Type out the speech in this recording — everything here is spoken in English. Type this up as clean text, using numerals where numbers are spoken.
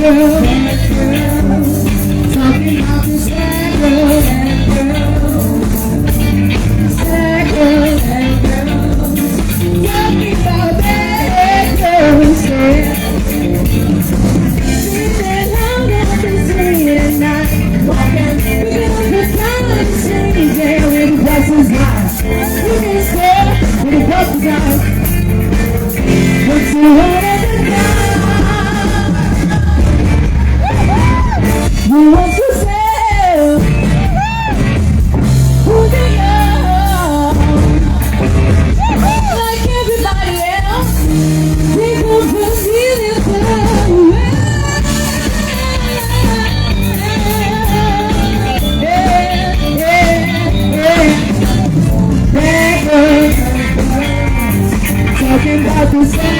girl, talking about this sad girl, sad girl, sad girl, talking about that girl instead. Sitting out at the city at night, walking, picking up the time and saying, yeah, when the bus is high, you can stare when the bus is high, but you want it to die. You want to say, who they are, like everybody else, they gon' put me in the talking about the same.